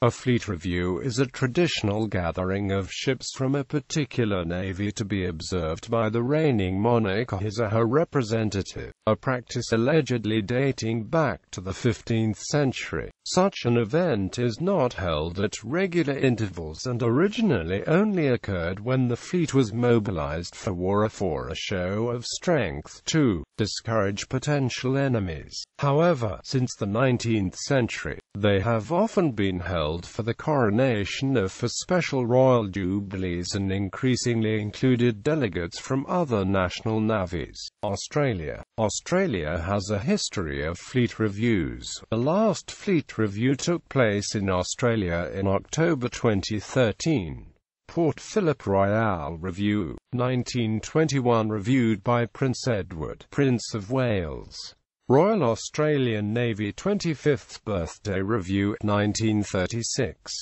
A fleet review is a traditional gathering of ships from a particular navy to be observed by the reigning monarch or his or her representative, a practice allegedly dating back to the 15th century. Such an event is not held at regular intervals and originally only occurred when the fleet was mobilized for war or for a show of strength to discourage potential enemies. However, since the 19th century, they have often been held for the coronation of for special royal jubilees and increasingly included delegates from other national navies. Australia has a history of fleet reviews. The last fleet review took place in Australia in October 2013. Port Phillip Royal Review, 1921, reviewed by Prince Edward, Prince of Wales. Royal Australian Navy 25th Birthday Review, 1936.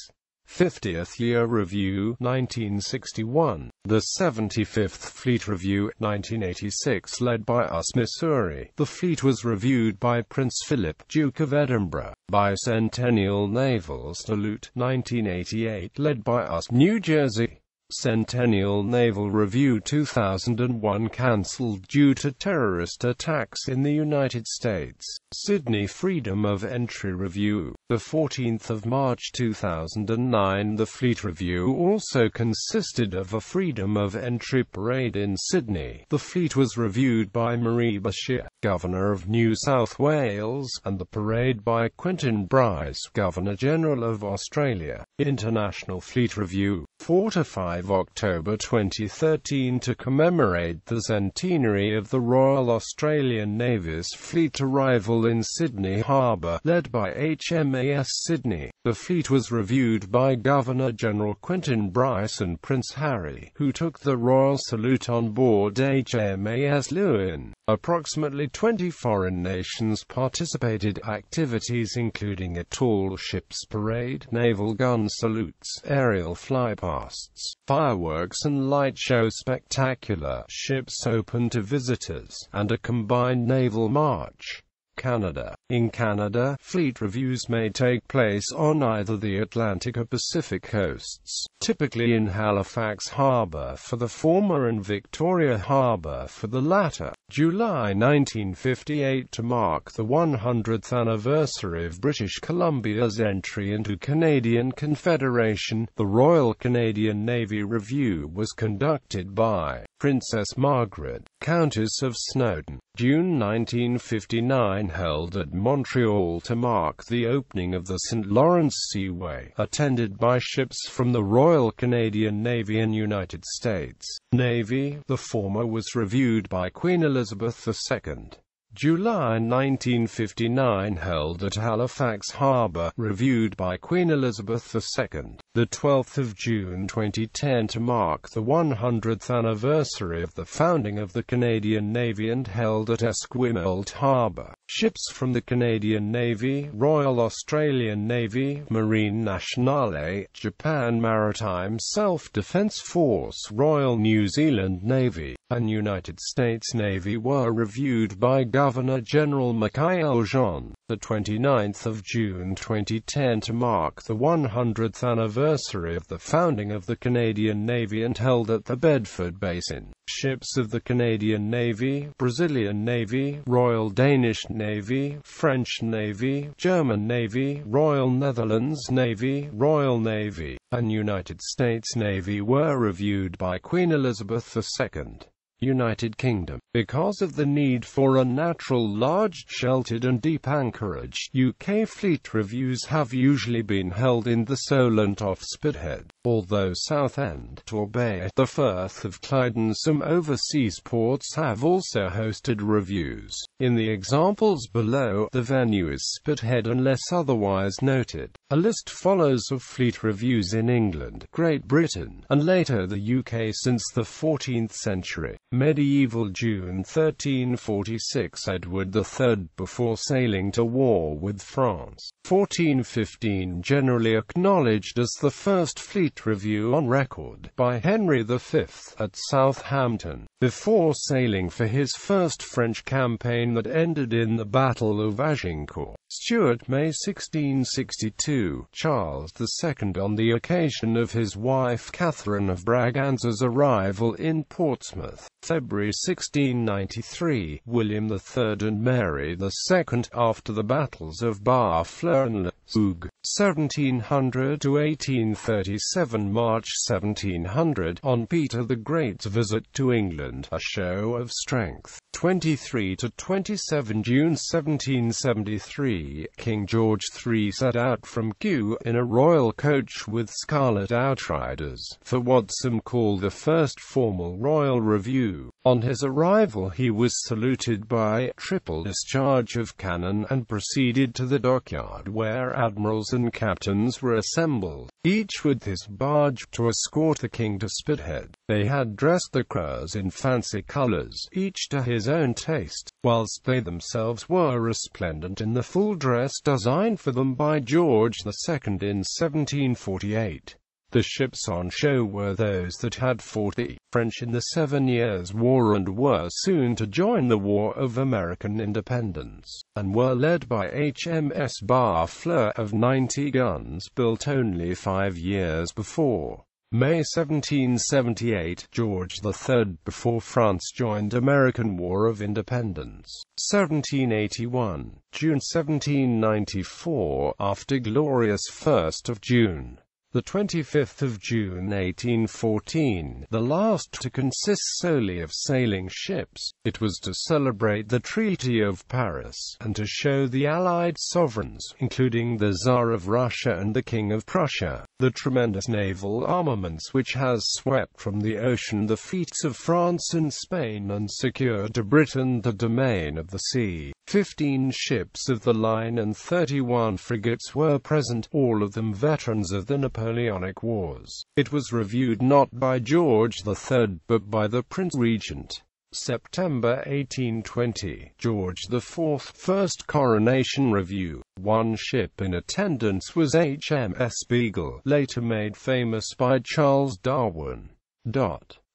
50th Year Review, 1961. The 75th Fleet Review, 1986, led by Us, Missouri. The fleet was reviewed by Prince Philip, Duke of Edinburgh. Bicentennial Naval Salute, 1988, led by Us, New Jersey. Centennial Naval Review 2001, cancelled due to terrorist attacks in the United States. Sydney Freedom of Entry Review, the 14th of March 2009. The Fleet Review also consisted of a Freedom of Entry parade in Sydney. The fleet was reviewed by Marie Bashir, Governor of New South Wales, and the parade by Quentin Bryce, Governor-General of Australia. International Fleet Review, 4 to 5 October 2013, to commemorate the centenary of the Royal Australian Navy's fleet arrival in Sydney Harbour, led by HMAS Sydney. The fleet was reviewed by Governor-General Quentin Bryce and Prince Harry, who took the royal salute on board HMAS Lewin. Approximately 20 foreign nations participated. Activities including a tall ships parade, naval gun salutes, aerial flypasts, fireworks and light show spectacular, ships open to visitors, and a combined naval march. Canada. In Canada, fleet reviews may take place on either the Atlantic or Pacific coasts, typically in Halifax Harbour for the former and Victoria Harbour for the latter. July 1958, to mark the 100th anniversary of British Columbia's entry into Canadian Confederation, the Royal Canadian Navy Review was conducted by Princess Margaret, Countess of Snowdon. June 1959, held at Montreal to mark the opening of the St. Lawrence Seaway, attended by ships from the Royal Canadian Navy and United States Navy. The former was reviewed by Queen Elizabeth II. July 1959, held at Halifax Harbour, reviewed by Queen Elizabeth II. The 12th of June 2010, to mark the 100th anniversary of the founding of the Canadian Navy and held at Esquimalt Harbour. Ships from the Canadian Navy, Royal Australian Navy, Marine Nationale, Japan Maritime Self-Defence Force, Royal New Zealand Navy, and United States Navy were reviewed by Governor-General Michael Jean. The 29th of June 2010, to mark the 100th anniversary of the founding of the Canadian Navy and held at the Bedford Basin. Ships of the Canadian Navy, Brazilian Navy, Royal Danish Navy, French Navy, German Navy, Royal Netherlands Navy, Royal Navy, and United States Navy were reviewed by Queen Elizabeth II. United Kingdom. Because of the need for a natural, large, sheltered and deep anchorage, UK fleet reviews have usually been held in the Solent off Spithead, although Southend, Torbay, the Firth of Clyde and some overseas ports have also hosted reviews. In the examples below, the venue is Spithead unless otherwise noted. A list follows of fleet reviews in England, Great Britain, and later the UK since the 14th century. Medieval June 1346, Edward III, before sailing to war with France. 1415, generally acknowledged as the first fleet Fleet Review on record by Henry V at Southampton, before sailing for his first French campaign that ended in the Battle of Agincourt. Stuart, May 1662, Charles II on the occasion of his wife Catherine of Braganza's arrival in Portsmouth. February 1693, William III and Mary II after the battles of Barfleur and Le Hougue, 1700 to 1837. March 1700, on Peter the Great's visit to England, a show of strength. 23 to 27 June 1773, King George III set out from Kew in a royal coach with scarlet outriders, for what some call the first formal royal review. On his arrival he was saluted by a triple discharge of cannon, and proceeded to the dockyard where admirals and captains were assembled, each with his barge, to escort the king to Spithead. They had dressed the crews in fancy colours, each to his own taste, whilst they themselves were resplendent in the full dress designed for them by George II in 1748. The ships on show were those that had fought the French in the 7 Years' War and were soon to join the War of American Independence, and were led by HMS Barfleur of 90 guns, built only 5 years before. May 1778, George III, before France joined American War of Independence. 1781, June 1794, after glorious 1st of June. The 25th of June 1814, the last to consist solely of sailing ships. It was to celebrate the Treaty of Paris, and to show the Allied sovereigns, including the Tsar of Russia and the King of Prussia, the tremendous naval armaments which has swept from the ocean the fleets of France and Spain and secured to Britain the domain of the sea. 15 ships of the line and 31 frigates were present, all of them veterans of the Napoleonic Wars. It was reviewed not by George III but by the Prince Regent. September 1820, George IV First Coronation Review. One ship in attendance was HMS Beagle, later made famous by Charles Darwin.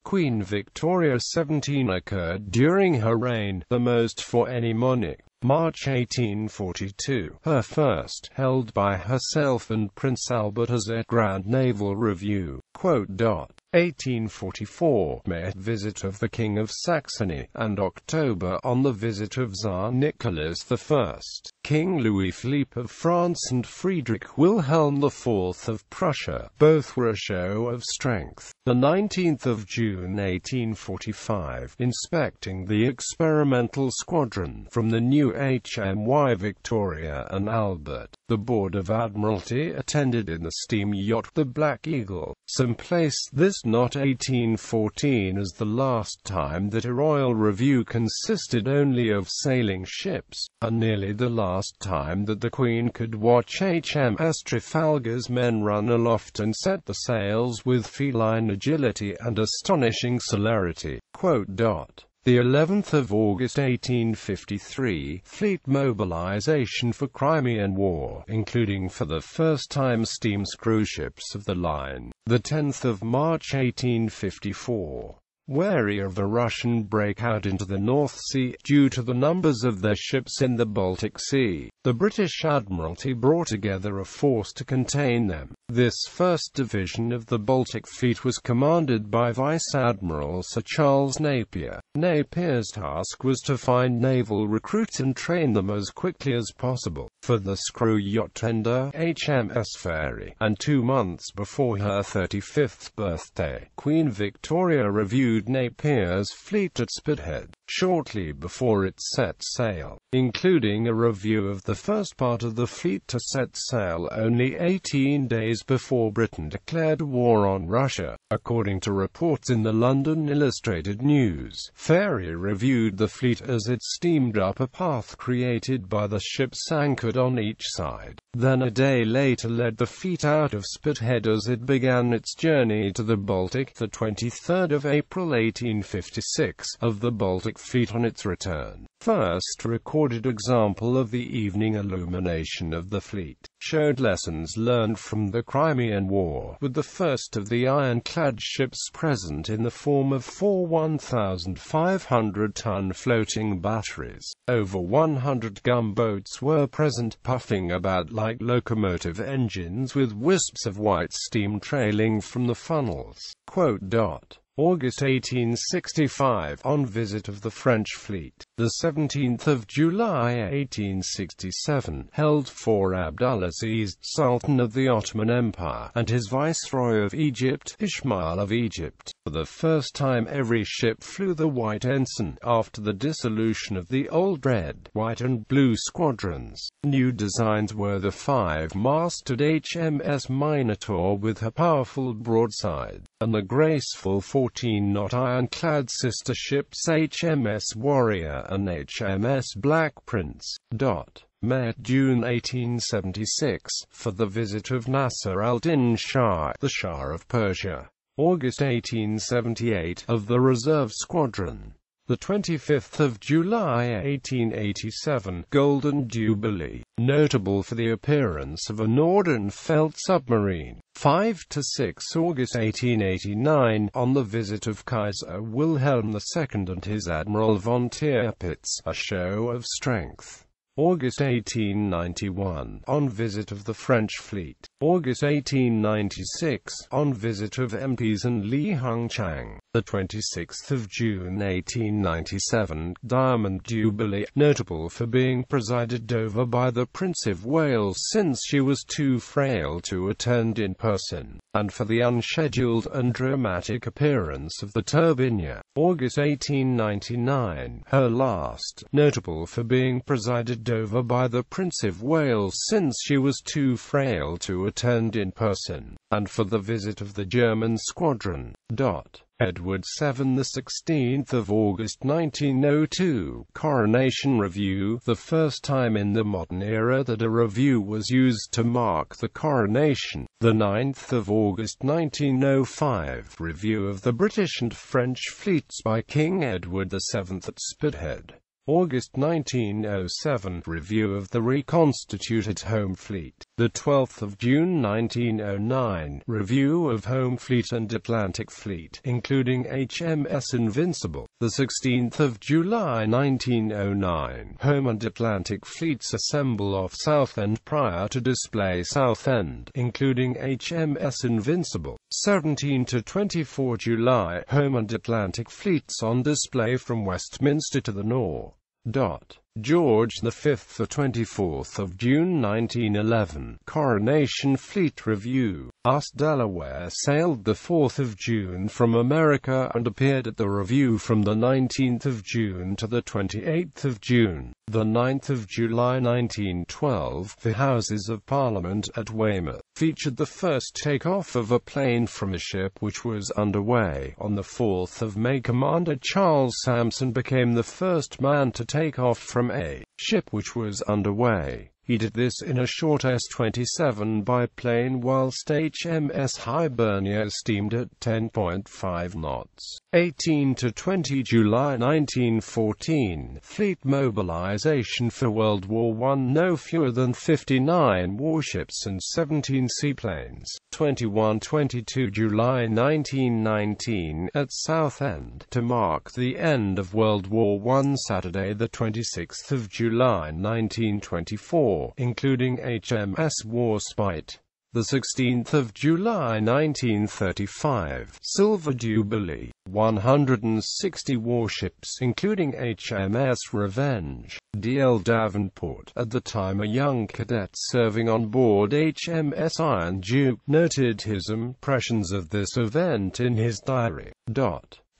Queen Victoria 17 occurred during her reign, the most for any monarch. March 1842, her first, held by herself and Prince Albert as a Grand Naval Review. 1844, May, visit of the King of Saxony, and October on the visit of Tsar Nicholas I, King Louis-Philippe of France and Friedrich Wilhelm IV of Prussia. Both were a show of strength. The 19th of June 1845, inspecting the experimental squadron from the new HMY Victoria and Albert, the Board of Admiralty attended in the steam yacht the Black Eagle. Some place this not 1814 as the last time that a royal review consisted only of sailing ships, and nearly the last time that the Queen could watch HMS Trafalgar's men run aloft and set the sails with feline agility and astonishing celerity. The 11th of August 1853, fleet mobilization for Crimean War, including for the first time steam screw ships of the line. The 10th of March 1854. Wary of a Russian breakout into the North Sea, due to the numbers of their ships in the Baltic Sea, the British Admiralty brought together a force to contain them. This first division of the Baltic Fleet was commanded by Vice Admiral Sir Charles Napier. Napier's task was to find naval recruits and train them as quickly as possible for the screw yacht tender HMS Fairy, and 2 months before her 35th birthday, Queen Victoria reviewed Napier's fleet at Spithead, shortly before it set sail, including a review of the first part of the fleet to set sail only 18 days before Britain declared war on Russia. According to reports in the London Illustrated News, Fairy reviewed the fleet as it steamed up a path created by the ships anchored on each side. Then a day later led the fleet out of Spithead as it began its journey to the Baltic. The 23rd of April 1856, of the Baltic Fleet on its return, first recorded example of the evening illumination of the fleet, showed lessons learned from the Crimean War, with the first of the ironclad ships present in the form of 4 1,500-ton floating batteries. Over 100 gunboats were present, puffing about like locomotive engines with wisps of white steam trailing from the funnels. August 1865, on visit of the French fleet. The 17th of July 1867, held for Abdulaziz, Sultan of the Ottoman Empire, and his Viceroy of Egypt, Ismail of Egypt. For the first time every ship flew the white ensign, after the dissolution of the old red, white and blue squadrons. New designs were the 5-masted HMS Minotaur with her powerful broadside, and the graceful 14-knot ironclad sister ships HMS Warrior and HMS Black Prince. May, June 1876, for the visit of Nasser al-Din Shah, the Shah of Persia. August 1878, of the Reserve Squadron. The 25th of July 1887, Golden Jubilee, notable for the appearance of a Nordenfeldt submarine. 5–6 August 1889, on the visit of Kaiser Wilhelm II and his Admiral von Tirpitz, a show of strength. August 1891, on visit of the French fleet. August 1896, on visit of MPs and Li Hongchang. The 26th of June 1897, Diamond Jubilee, notable for being presided over by the Prince of Wales since she was too frail to attend in person, and for the unscheduled and dramatic appearance of the Turbinia. August 1899, her last, notable for being presided over by the Prince of Wales since she was too frail to attend in person, and for the visit of the German squadron. Edward VII, the 16th of August 1902, Coronation Review, the first time in the modern era that a review was used to mark the coronation. The 9th of August 1905, Review of the British and French fleets by King Edward VII at Spithead. August 1907, Review of the reconstituted Home Fleet. The 12th of June 1909, Review of Home Fleet and Atlantic Fleet, including HMS Invincible. The 16th of July 1909, Home and Atlantic Fleets assemble off Southend prior to display Southend, including HMS Invincible. 17–24 July, Home and Atlantic Fleets on display from Westminster to the north. George V, the 24th of June 1911, Coronation Fleet Review. Us Delaware sailed the 4th of June from America and appeared at the review from the 19th of June to the 28th of June. The 9th of July 1912, the Houses of Parliament at Weymouth featured the first take-off of a plane from a ship which was underway. On the 4th of May, Commander Charles Sampson became the first man to take off from a ship which was underway. He did this in a short S-27 biplane whilst HMS Hibernia steamed at 10.5 knots. 18–20 July 1914, Fleet mobilization for World War I. No fewer than 59 warships and 17 seaplanes. 21–22 July 1919, at Southend, to mark the end of World War I. Saturday the 26th of July 1924, including HMS Warspite. The 16th of July 1935, Silver Jubilee, 160 warships including HMS Revenge, D.L. Davenport, at the time a young cadet serving on board HMS Iron Duke, noted his impressions of this event in his diary.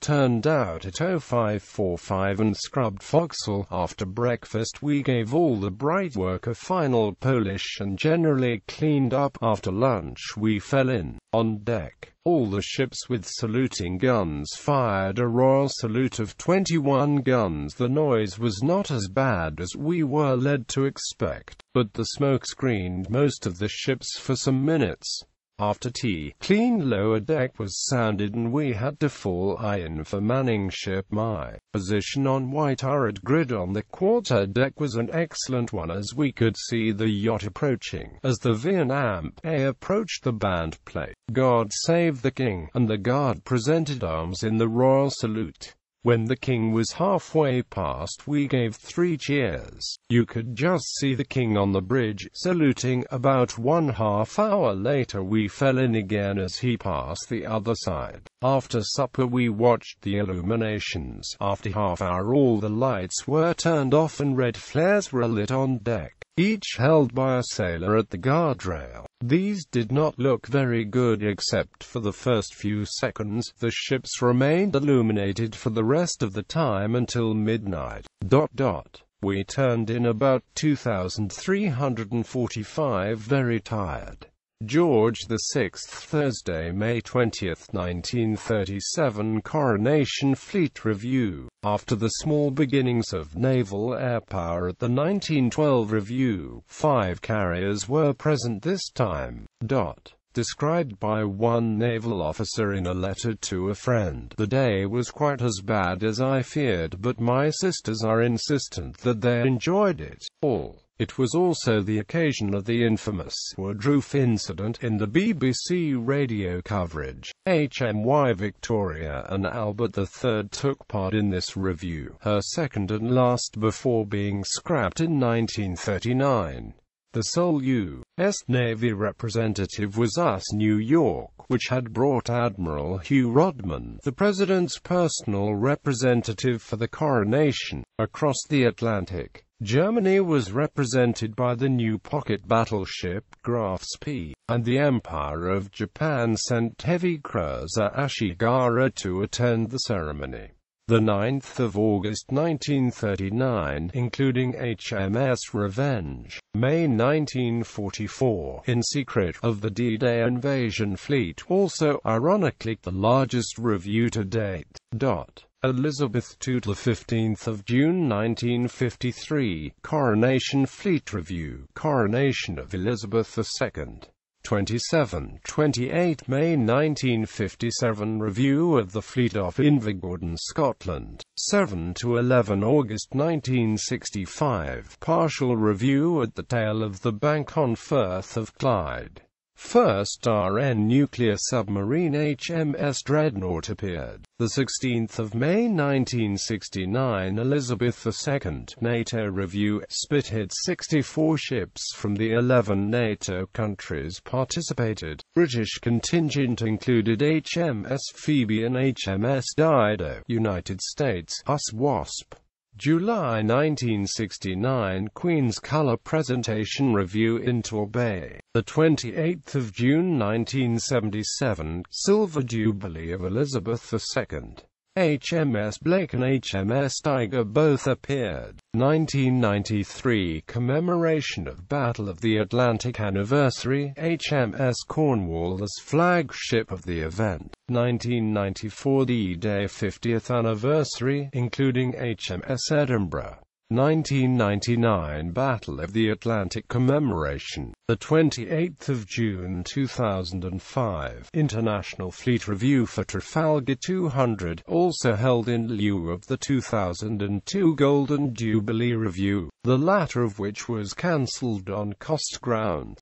Turned out at 05:45 and scrubbed forecastle. After breakfast we gave all the bright work a final polish and generally cleaned up. After lunch we fell in. On deck, all the ships with saluting guns fired a royal salute of 21 guns. The noise was not as bad as we were led to expect, but the smoke screened most of the ships for some minutes. After tea, clean lower deck was sounded and we had to fall in for manning ship. My position on white turret grid on the quarter deck was an excellent one as we could see the yacht approaching. As the Vietnam A approached the band played "God Save the King," and the guard presented arms in the royal salute. When the king was halfway past, we gave 3 cheers. You could just see the king on the bridge, saluting. About 1/2 hour later we fell in again as he passed the other side. After supper we watched the illuminations. After half hour all the lights were turned off and red flares were lit on deck, each held by a sailor at the guardrail. These did not look very good except for the first few seconds. The ships remained illuminated for the rest of the time until midnight. We turned in about 2,345 very tired. George VI, Thursday, May 20, 1937. Coronation Fleet Review. After the small beginnings of naval air power at the 1912 review, 5 carriers were present this time. Described by one naval officer in a letter to a friend, the day was quite as bad as I feared, but my sisters are insistent that they enjoyed it all. It was also the occasion of the infamous Woodroof incident in the BBC radio coverage. HMY Victoria and Albert III took part in this review, her second and last before being scrapped in 1939. The sole U.S. Navy representative was US New York, which had brought Admiral Hugh Rodman, the president's personal representative for the coronation, across the Atlantic. Germany was represented by the new pocket battleship Graf's P, and the Empire of Japan sent heavy cruiser Ashigara to attend the ceremony. The 9th of August 1939, including HMS Revenge, May 1944, in secret, of the D-Day invasion fleet, also, ironically, the largest review to date. Elizabeth II, the 15th of June 1953, Coronation Fleet Review, Coronation of Elizabeth II. 27-28 May 1957, Review of the Fleet off Invergordon, Scotland. 7-11 August 1965, Partial Review at the tail of the Bank on Firth of Clyde. First RN nuclear submarine HMS Dreadnought appeared. The 16th of May 1969, Elizabeth II, NATO Review. Spithead. 64 ships from the 11 NATO countries participated. British contingent included HMS Phoebe and HMS Dido. United States, US Wasp. July 1969, Queen's Colour Presentation Review in Torbay. The 28th of June 1977, Silver Jubilee of Elizabeth II. HMS Blake and HMS Tiger both appeared. 1993, Commemoration of Battle of the Atlantic Anniversary, HMS Cornwall as flagship of the event. 1994, D-Day 50th Anniversary, including HMS Edinburgh. 1999, Battle of the Atlantic Commemoration. The 28th of June 2005, International Fleet Review for Trafalgar 200, also held in lieu of the 2002 Golden Jubilee Review, the latter of which was cancelled on cost grounds.